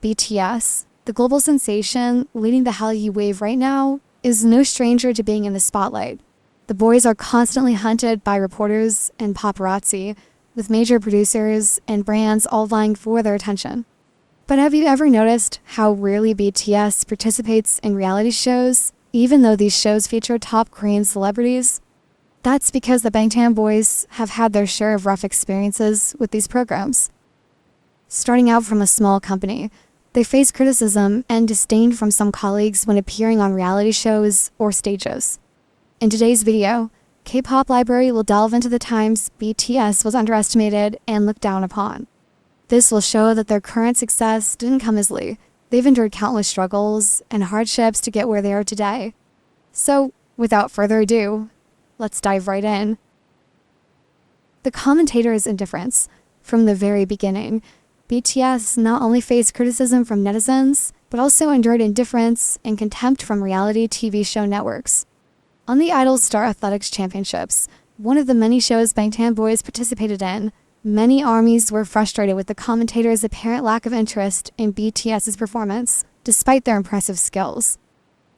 BTS, the global sensation leading the Hallyu wave right now, is no stranger to being in the spotlight. The boys are constantly hunted by reporters and paparazzi, with major producers and brands all vying for their attention. But have you ever noticed how rarely BTS participates in reality shows, even though these shows feature top Korean celebrities? That's because the Bangtan boys have had their share of rough experiences with these programs. Starting out from a small company, they face criticism and disdain from some colleagues when appearing on reality shows or stages. In today's video, K-pop Library will delve into the times BTS was underestimated and looked down upon. This will show that their current success didn't come easily. They've endured countless struggles and hardships to get where they are today. So, without further ado, let's dive right in. The commentator's Indifference. From the very beginning, BTS not only faced criticism from netizens, but also endured indifference and contempt from reality TV show networks. On the Idol Star Athletics Championships, one of the many shows Bangtan boys participated in, many armies were frustrated with the commentators' apparent lack of interest in BTS's performance, despite their impressive skills.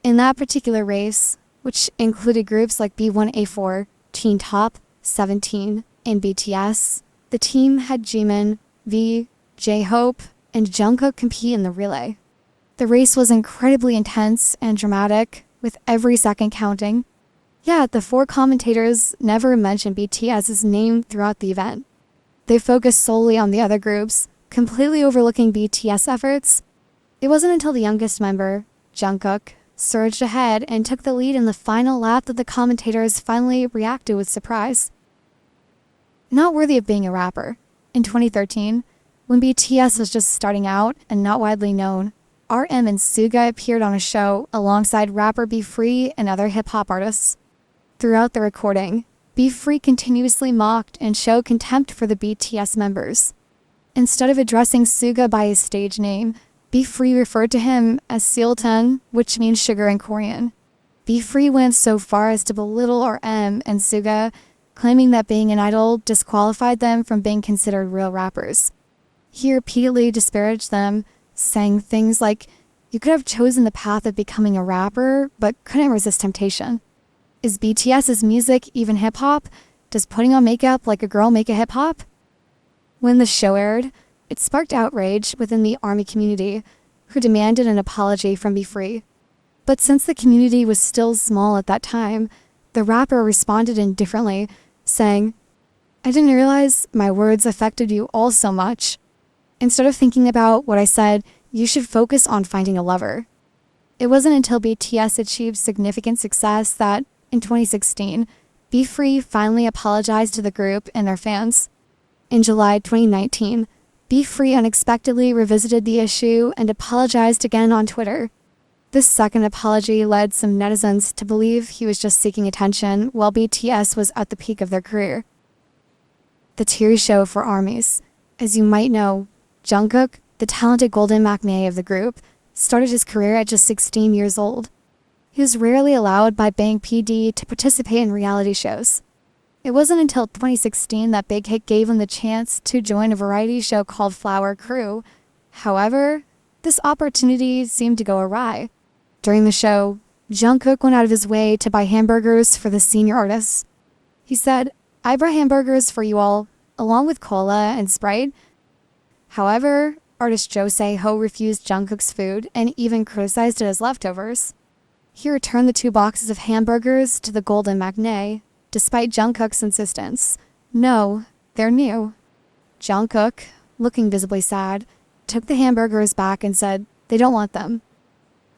In that particular race, which included groups like B1A4, Teen Top, 17, and BTS, the team had Jimin, V, J-Hope, and Jungkook compete in the relay. The race was incredibly intense and dramatic, with every second counting. Yet, the four commentators never mentioned BTS's name throughout the event. They focused solely on the other groups, completely overlooking BTS efforts. It wasn't until the youngest member, Jungkook, surged ahead and took the lead in the final lap that the commentators finally reacted with surprise. Not worthy of being a rapper. In 2013, when BTS was just starting out and not widely known, RM and Suga appeared on a show alongside rapper Be Free and other hip-hop artists. Throughout the recording, Be Free continuously mocked and showed contempt for the BTS members. Instead of addressing Suga by his stage name, Be Free referred to him as Seoltan, which means sugar in Korean. Be Free went so far as to belittle RM and Suga, claiming that being an idol disqualified them from being considered real rappers. He repeatedly disparaged them, saying things like, "You could have chosen the path of becoming a rapper, but couldn't resist temptation. Is BTS's music even hip-hop? Does putting on makeup like a girl make it hip-hop?" When the show aired, it sparked outrage within the ARMY community, who demanded an apology from Be Free. But since the community was still small at that time, the rapper responded indifferently, saying, "I didn't realize my words affected you all so much. Instead of thinking about what I said, you should focus on finding a lover." It wasn't until BTS achieved significant success that, in 2016, Be Free finally apologized to the group and their fans. In July 2019, Be Free unexpectedly revisited the issue and apologized again on Twitter. This second apology led some netizens to believe he was just seeking attention while BTS was at the peak of their career. The teary show for ARMYs. As you might know, Jungkook, the talented golden matinee of the group, started his career at just 16 years old. He was rarely allowed by Bang PD to participate in reality shows. It wasn't until 2016 that Big Hit gave him the chance to join a variety show called Flower Crew. However, this opportunity seemed to go awry. During the show, Jungkook went out of his way to buy hamburgers for the senior artists. He said, "I brought hamburgers for you all, along with cola and Sprite." However, artist Ho refused Jungkook's food and even criticized it as leftovers. He returned the 2 boxes of hamburgers to the golden matinee, despite Jungkook's insistence. "No, they're new." Jungkook, looking visibly sad, took the hamburgers back and said they don't want them.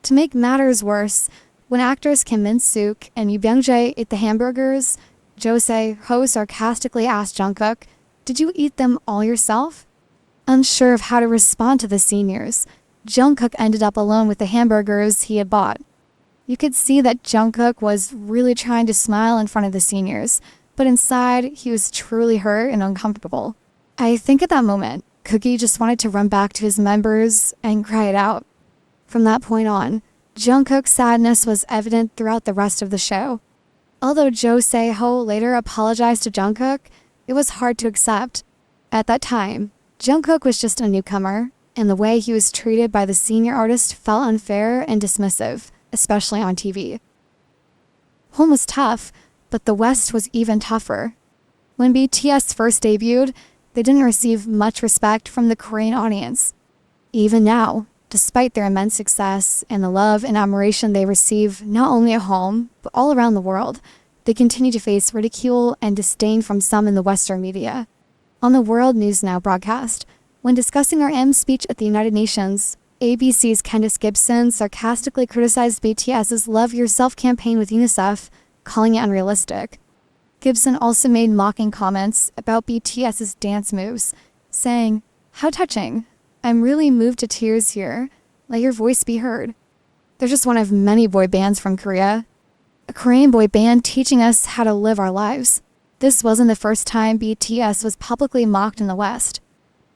To make matters worse, when actors Kim Min-suk and Yoo Byung-jae ate the hamburgers, Ho sarcastically asked Jungkook, "Did you eat them all yourself?" Unsure of how to respond to the seniors, Jungkook ended up alone with the hamburgers he had bought. You could see that Jungkook was really trying to smile in front of the seniors, but inside, he was truly hurt and uncomfortable. I think at that moment, Cookie just wanted to run back to his members and cry it out. From that point on, Jungkook's sadness was evident throughout the rest of the show. Although Ho later apologized to Jungkook, it was hard to accept. At that time, Jungkook was just a newcomer, and the way he was treated by the senior artist felt unfair and dismissive, especially on TV. Home was tough, but the West was even tougher. When BTS first debuted, they didn't receive much respect from the Korean audience. Even now, despite their immense success and the love and admiration they receive not only at home, but all around the world, they continue to face ridicule and disdain from some in the Western media. On the World News Now broadcast, when discussing our M speech at the United Nations, ABC's Candace Gibson sarcastically criticized BTS's Love Yourself campaign with UNICEF, calling it unrealistic. Gibson also made mocking comments about BTS's dance moves, saying, "How touching. I'm really moved to tears here. Let your voice be heard." They're just one of many boy bands from Korea. A Korean boy band teaching us how to live our lives. This wasn't the first time BTS was publicly mocked in the West.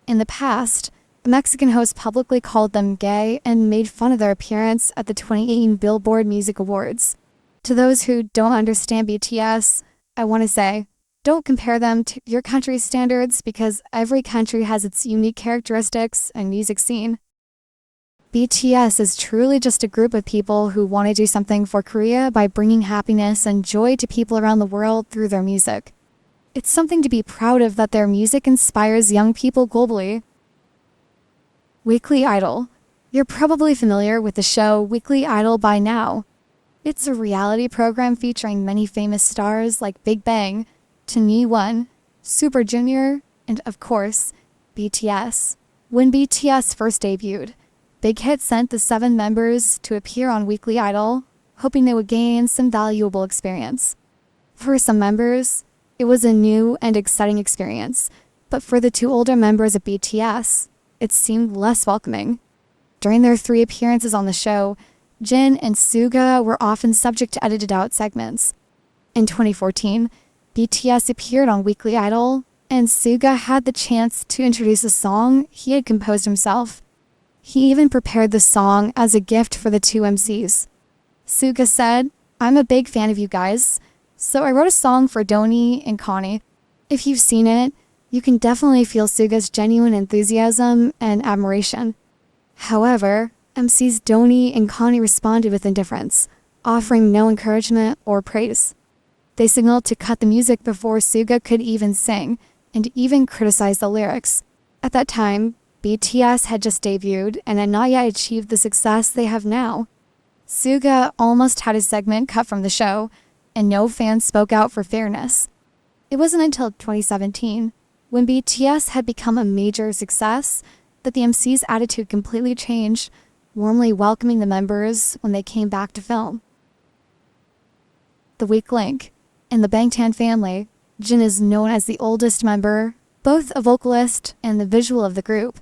In the past, a Mexican host publicly called them gay and made fun of their appearance at the 2018 Billboard Music Awards. To those who don't understand BTS, I want to say, don't compare them to your country's standards because every country has its unique characteristics and music scene. BTS is truly just a group of people who want to do something for Korea by bringing happiness and joy to people around the world through their music. It's something to be proud of that their music inspires young people globally. Weekly Idol. You're probably familiar with the show Weekly Idol by now. It's a reality program featuring many famous stars like Big Bang, One, Super Junior, and of course, BTS. When BTS first debuted, Big Hit sent the 7 members to appear on Weekly Idol, hoping they would gain some valuable experience. For some members, it was a new and exciting experience, but for the 2 older members of BTS, it seemed less welcoming. During their 3 appearances on the show, Jin and Suga were often subject to edited out segments. In 2014, BTS appeared on Weekly Idol, and Suga had the chance to introduce a song he had composed himself. He even prepared the song as a gift for the 2 MCs. Suga said, "I'm a big fan of you guys, so I wrote a song for Donnie and Connie. If you've seen it, you can definitely feel Suga's genuine enthusiasm and admiration." However, MCs Donnie and Connie responded with indifference, offering no encouragement or praise. They signaled to cut the music before Suga could even sing, and even criticized the lyrics. At that time, BTS had just debuted and had not yet achieved the success they have now. Suga almost had his segment cut from the show, and no fan spoke out for fairness. It wasn't until 2017, when BTS had become a major success, that the MC's attitude completely changed, warmly welcoming the members when they came back to film. The weak link. In the Bangtan family, Jin is known as the oldest member, both a vocalist and the visual of the group.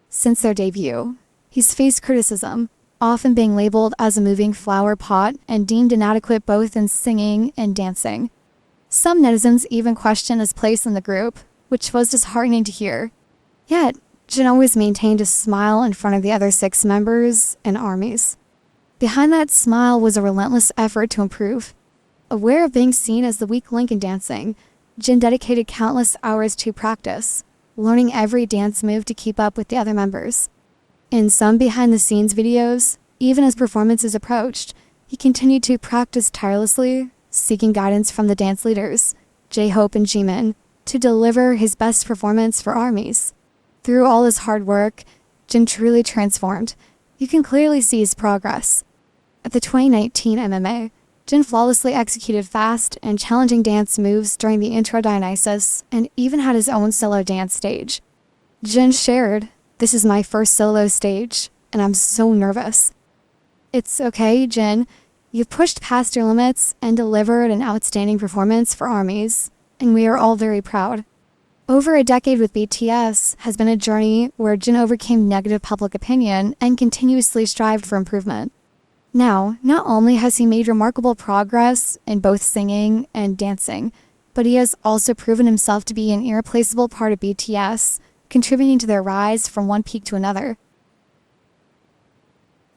Since their debut, he's faced criticism, often being labeled as a moving flower pot and deemed inadequate both in singing and dancing. Some netizens even questioned his place in the group, which was disheartening to hear. Yet, Jin always maintained a smile in front of the other 6 members and armies. Behind that smile was a relentless effort to improve. Aware of being seen as the weak link in dancing, Jin dedicated countless hours to practice, learning every dance move to keep up with the other members. In some behind-the-scenes videos, even as performances approached, he continued to practice tirelessly, seeking guidance from the dance leaders, J-Hope and Jimin, to deliver his best performance for armies. Through all his hard work, Jin truly transformed. You can clearly see his progress. At the 2019 MMA, Jin flawlessly executed fast and challenging dance moves during the Intro Dionysus and even had his own solo dance stage. Jin shared, "This is my first solo stage, and I'm so nervous." It's okay, Jin. You've pushed past your limits and delivered an outstanding performance for armies, and we are all very proud. Over a decade with BTS has been a journey where Jin overcame negative public opinion and continuously strived for improvement. Now, not only has he made remarkable progress in both singing and dancing, but he has also proven himself to be an irreplaceable part of BTS, contributing to their rise from one peak to another.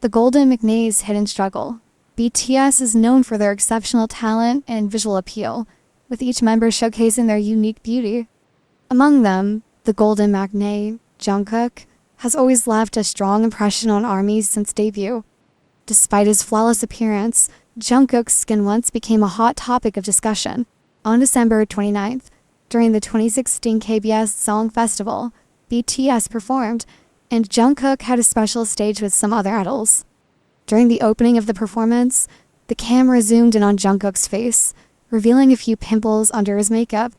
The Golden McNay's hidden struggle. BTS is known for their exceptional talent and visual appeal, with each member showcasing their unique beauty. Among them, the Golden McNay, Jungkook, has always left a strong impression on ARMYs since debut. Despite his flawless appearance, Jungkook's skin once became a hot topic of discussion. On December 29th, during the 2016 KBS Song Festival, BTS performed, and Jungkook had a special stage with some other idols. During the opening of the performance, the camera zoomed in on Jungkook's face, revealing a few pimples under his makeup.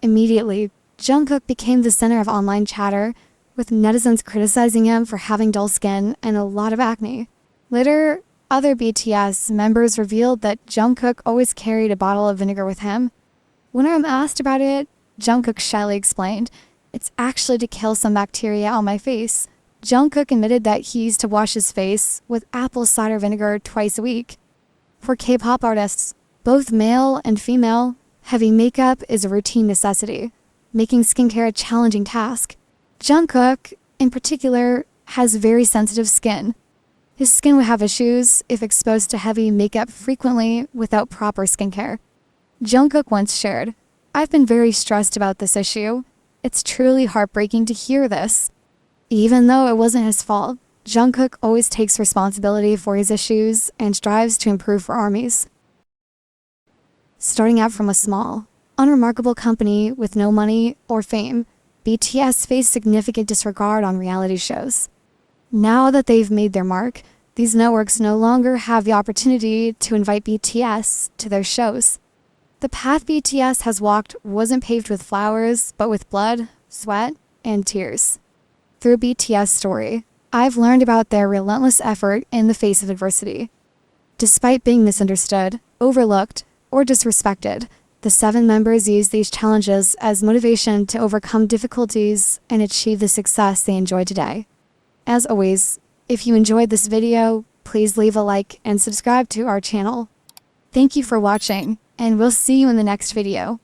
Immediately, Jungkook became the center of online chatter, with netizens criticizing him for having dull skin and a lot of acne. Later, other BTS members revealed that Jungkook always carried a bottle of vinegar with him. When I'm asked about it, Jungkook shyly explained, "It's actually to kill some bacteria on my face." Jungkook admitted that he used to wash his face with apple cider vinegar twice a week. For K-pop artists, both male and female, heavy makeup is a routine necessity, making skincare a challenging task. Jungkook, in particular, has very sensitive skin. His skin would have issues if exposed to heavy makeup frequently without proper skincare. Jungkook once shared, "I've been very stressed about this issue. It's truly heartbreaking to hear this." Even though it wasn't his fault, Jungkook always takes responsibility for his issues and strives to improve for ARMYs. Starting out from a small, unremarkable company with no money or fame, BTS faced significant disregard on reality shows. Now that they've made their mark, these networks no longer have the opportunity to invite BTS to their shows. The path BTS has walked wasn't paved with flowers, but with blood, sweat, and tears. Through BTS' story, I've learned about their relentless effort in the face of adversity. Despite being misunderstood, overlooked, or disrespected, the 7 members use these challenges as motivation to overcome difficulties and achieve the success they enjoy today. As always, if you enjoyed this video, please leave a like and subscribe to our channel. Thank you for watching, and we'll see you in the next video.